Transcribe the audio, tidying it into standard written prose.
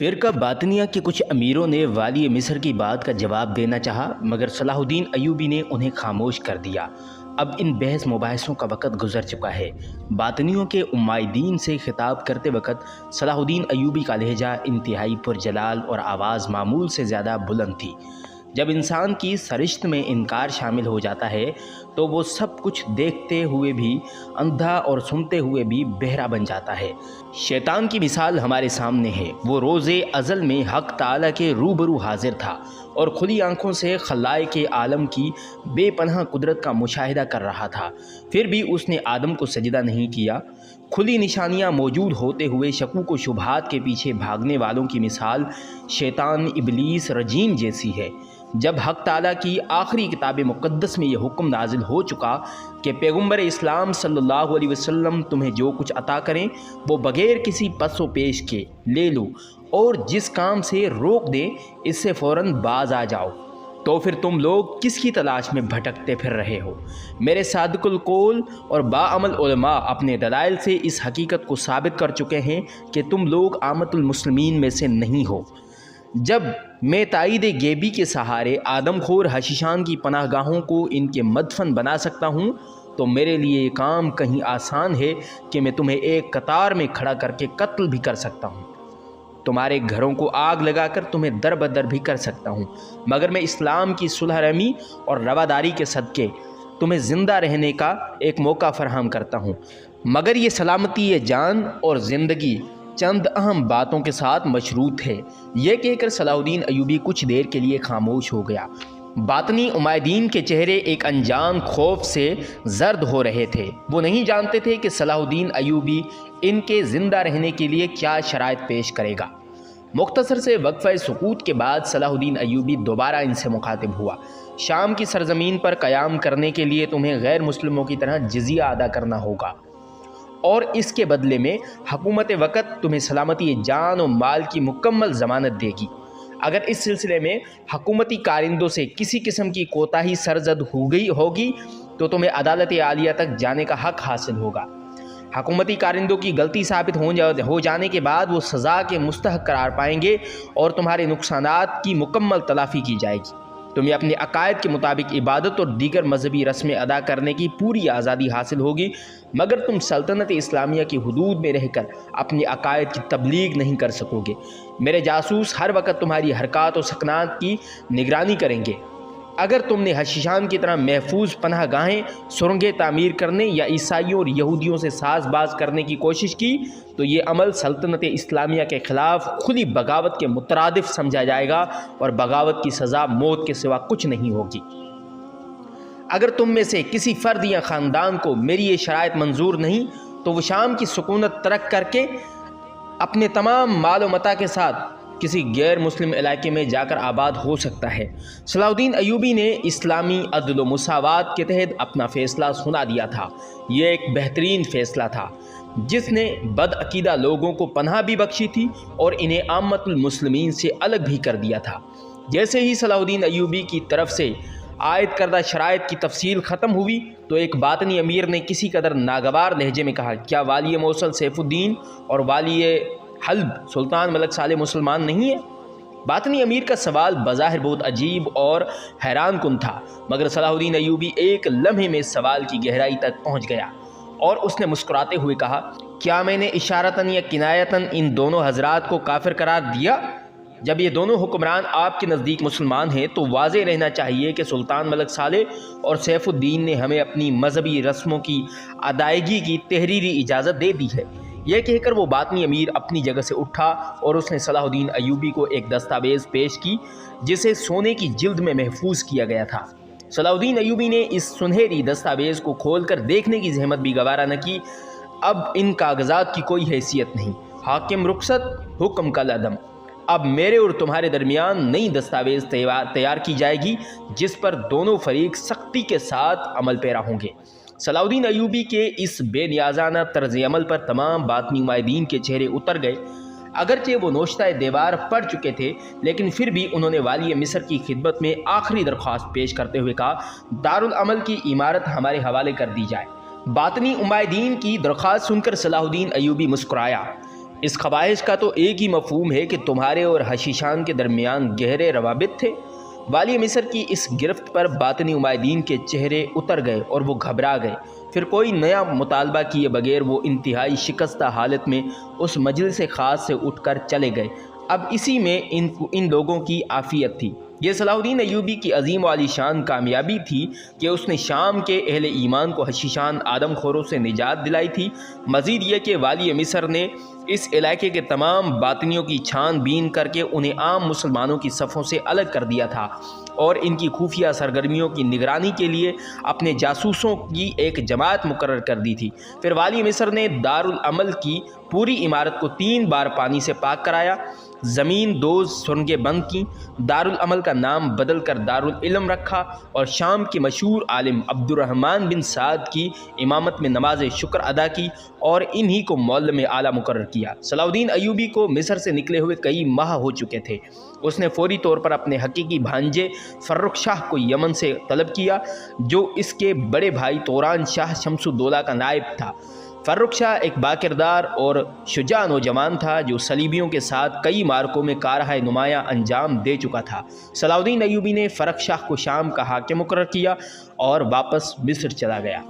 فرقہ باطنیہ کے کچھ امیروں نے والی مصر کی بات کا جواب دینا چاہا، مگر صلاح الدین ایوبی نے انہیں خاموش کر دیا۔ اب ان بحث مباحثوں کا وقت گزر چکا ہے۔ باطنیوں کے عمائدین سے خطاب کرتے وقت صلاح الدین ایوبی کا لہجہ انتہائی پرجلال اور آواز معمول سے زیادہ بلند تھی۔ جب انسان کی سرشت میں انکار شامل ہو جاتا ہے تو وہ سب کچھ دیکھتے ہوئے بھی اندھا اور سنتے ہوئے بھی بہرا بن جاتا ہے۔ شیطان کی مثال ہمارے سامنے ہے۔ وہ روز ازل میں حق تعالیٰ کے روبرو حاضر تھا اور کھلی آنکھوں سے خلائق عالم کی بے پناہ قدرت کا مشاہدہ کر رہا تھا، پھر بھی اس نے آدم کو سجدہ نہیں کیا۔ کھلی نشانیاں موجود ہوتے ہوئے شکوک و شبہات کے پیچھے بھاگنے والوں کی مثال شیطان ابلیس رجیم جیسی ہے۔ جب حق تعالیٰ کی آخری کتاب مقدس میں یہ حکم نازل ہو چکا کہ پیغمبر اسلام صلی اللہ علیہ وسلم تمہیں جو کچھ عطا کریں وہ بغیر کسی پس و پیش کے لے لو، اور جس کام سے روک دیں اس سے فوراً باز آ جاؤ، تو پھر تم لوگ کس کی تلاش میں بھٹکتے پھر رہے ہو؟ میرے صادق القول اور باعمل علماء اپنے دلائل سے اس حقیقت کو ثابت کر چکے ہیں کہ تم لوگ عامت المسلمین میں سے نہیں ہو۔ جب میں تائید غیبی کے سہارے آدم خور حشیشان کی پناہ گاہوں کو ان کے مدفن بنا سکتا ہوں تو میرے لیے یہ کام کہیں آسان ہے کہ میں تمہیں ایک قطار میں کھڑا کر کے قتل بھی کر سکتا ہوں، تمہارے گھروں کو آگ لگا کر تمہیں در بدر بھی کر سکتا ہوں، مگر میں اسلام کی صلح رحمی اور رواداری کے صدقے تمہیں زندہ رہنے کا ایک موقع فراہم کرتا ہوں۔ مگر یہ سلامتی جان اور زندگی چند اہم باتوں کے ساتھ مشروط ہے۔ یہ کہہ کر صلاح الدین ایوبی کچھ دیر کے لیے خاموش ہو گیا۔ باطنی عمائدین کے چہرے ایک انجان خوف سے زرد ہو رہے تھے۔ وہ نہیں جانتے تھے کہ صلاح الدین ایوبی ان کے زندہ رہنے کے لیے کیا شرائط پیش کرے گا۔ مختصر سے وقفہ سکوت کے بعد صلاح الدین ایوبی دوبارہ ان سے مخاطب ہوا۔ شام کی سرزمین پر قیام کرنے کے لیے تمہیں غیر مسلموں کی طرح جزیہ ادا کرنا ہوگا، اور اس کے بدلے میں حکومت وقت تمہیں سلامتی جان و مال کی مکمل ضمانت دے گی۔ اگر اس سلسلے میں حکومتی کارندوں سے کسی قسم کی کوتاہی سرزد ہوگی تو تمہیں عدالت عالیہ تک جانے کا حق حاصل ہوگا۔ حکومتی کارندوں کی غلطی ثابت ہو جانے کے بعد وہ سزا کے مستحق قرار پائیں گے اور تمہارے نقصانات کی مکمل تلافی کی جائے گی۔ تمہیں اپنے عقائد کے مطابق عبادت اور دیگر مذہبی رسمیں ادا کرنے کی پوری آزادی حاصل ہوگی، مگر تم سلطنت اسلامیہ کی حدود میں رہ کر اپنی عقائد کی تبلیغ نہیں کر سکو گے۔ میرے جاسوس ہر وقت تمہاری حرکات و سکنات کی نگرانی کریں گے۔ اگر تم نے حشیشان کی طرح محفوظ پناہ گاہیں، سرنگیں تعمیر کرنے یا عیسائیوں اور یہودیوں سے ساز باز کرنے کی کوشش کی تو یہ عمل سلطنت اسلامیہ کے خلاف کھلی بغاوت کے مترادف سمجھا جائے گا، اور بغاوت کی سزا موت کے سوا کچھ نہیں ہوگی۔ اگر تم میں سے کسی فرد یا خاندان کو میری یہ شرائط منظور نہیں تو وہ شام کی سکونت ترک کر کے اپنے تمام مال و متاع کے ساتھ کسی غیر مسلم علاقے میں جا کر آباد ہو سکتا ہے۔ صلاح الدین ایوبی نے اسلامی عدل و مساوات کے تحت اپنا فیصلہ سنا دیا تھا۔ یہ ایک بہترین فیصلہ تھا جس نے بدعقیدہ لوگوں کو پناہ بھی بخشی تھی اور انہیں عامت المسلمین سے الگ بھی کر دیا تھا۔ جیسے ہی صلاح الدین ایوبی کی طرف سے عائد کردہ شرائط کی تفصیل ختم ہوئی تو ایک باطنی امیر نے کسی قدر ناگوار لہجے میں کہا، کیا والی موصل سیف الدین اور والی حلب سلطان ملک صالح مسلمان نہیں ہیں؟ باطنی امیر کا سوال بظاہر بہت عجیب اور حیران کن تھا، مگر صلاح الدین ایوبی ایک لمحے میں سوال کی گہرائی تک پہنچ گیا اور اس نے مسکراتے ہوئے کہا، کیا میں نے اشارتاً یا کنایتاً ان دونوں حضرات کو کافر قرار دیا؟ جب یہ دونوں حکمران آپ کے نزدیک مسلمان ہیں تو واضح رہنا چاہیے کہ سلطان ملک صالح اور سیف الدین نے ہمیں اپنی مذہبی رسموں کی ادائیگی کی تحریری اجازت دے دی ہے۔ یہ کہہ کر وہ باطنی امیر اپنی جگہ سے اٹھا اور اس نے صلاح الدین ایوبی کو ایک دستاویز پیش کی جسے سونے کی جلد میں محفوظ کیا گیا تھا۔ صلاح الدین ایوبی نے اس سنہری دستاویز کو کھول کر دیکھنے کی زحمت بھی گوارا نہ کی۔ اب ان کاغذات کی کوئی حیثیت نہیں، حاکم رخصت، حکم کالعدم۔ اب میرے اور تمہارے درمیان نئی دستاویز تیار کی جائے گی جس پر دونوں فریق سختی کے ساتھ عمل پیرا ہوں گے۔ صلاح الدین ایوبی کے اس بے نیازانہ طرز عمل پر تمام باطنی عمائدین کے چہرے اتر گئے۔ اگرچہ وہ نوشتہ دیوار پڑھ چکے تھے لیکن پھر بھی انہوں نے والی مصر کی خدمت میں آخری درخواست پیش کرتے ہوئے کہا، دارالعمل کی عمارت ہمارے حوالے کر دی جائے۔ باطنی عمائدین کی درخواست سن کر صلاح الدین ایوبی مسکرایا۔ اس خواہش کا تو ایک ہی مفہوم ہے کہ تمہارے اور حشیشان کے درمیان گہرے روابط تھے۔ والی مصر کی اس گرفت پر باطنی عمائدین کے چہرے اتر گئے اور وہ گھبرا گئے۔ پھر کوئی نیا مطالبہ کیے بغیر وہ انتہائی شکستہ حالت میں اس مجلس خاص سے اٹھ کر چلے گئے۔ اب اسی میں ان لوگوں کی عافیت تھی۔ یہ صلاح الدین ایوبی کی عظیم و عالی شان کامیابی تھی کہ اس نے شام کے اہل ایمان کو حشیشان آدم خوروں سے نجات دلائی تھی۔ مزید یہ کہ والی مصر نے اس علاقے کے تمام باطنیوں کی چھان بین کر کے انہیں عام مسلمانوں کی صفوں سے الگ کر دیا تھا اور ان کی خفیہ سرگرمیوں کی نگرانی کے لیے اپنے جاسوسوں کی ایک جماعت مقرر کر دی تھی۔ پھر والی مصر نے دارالعمل کی پوری عمارت کو 3 بار پانی سے پاک کرایا، زمین 2 سرنگیں بند کیں، دارالعمل کا نام بدل کر دارالعلم رکھا اور شام کے مشہور عالم عبد الرحمن بن سعد کی امامت میں نماز شکر ادا کی اور انہی کو معلم اعلیٰ مقرر کیا۔ صلاح الدین ایوبی کو مصر سے نکلے ہوئے کئی ماہ ہو چکے تھے۔ اس نے فوری طور پر اپنے حقیقی بھانجے فرخ شاہ کو یمن سے طلب کیا، جو اس کے بڑے بھائی توران شاہ شمس الدولہ کا نائب تھا۔ فرخ شاہ ایک باکردار اور شجاع نوجوان تھا جو صلیبیوں کے ساتھ کئی معرکوں میں کارہائے نمایاں انجام دے چکا تھا۔ صلاح الدین ایوبی نے فرخ شاہ کو شام کا حاکم مقرر کیا اور واپس مصر چلا گیا۔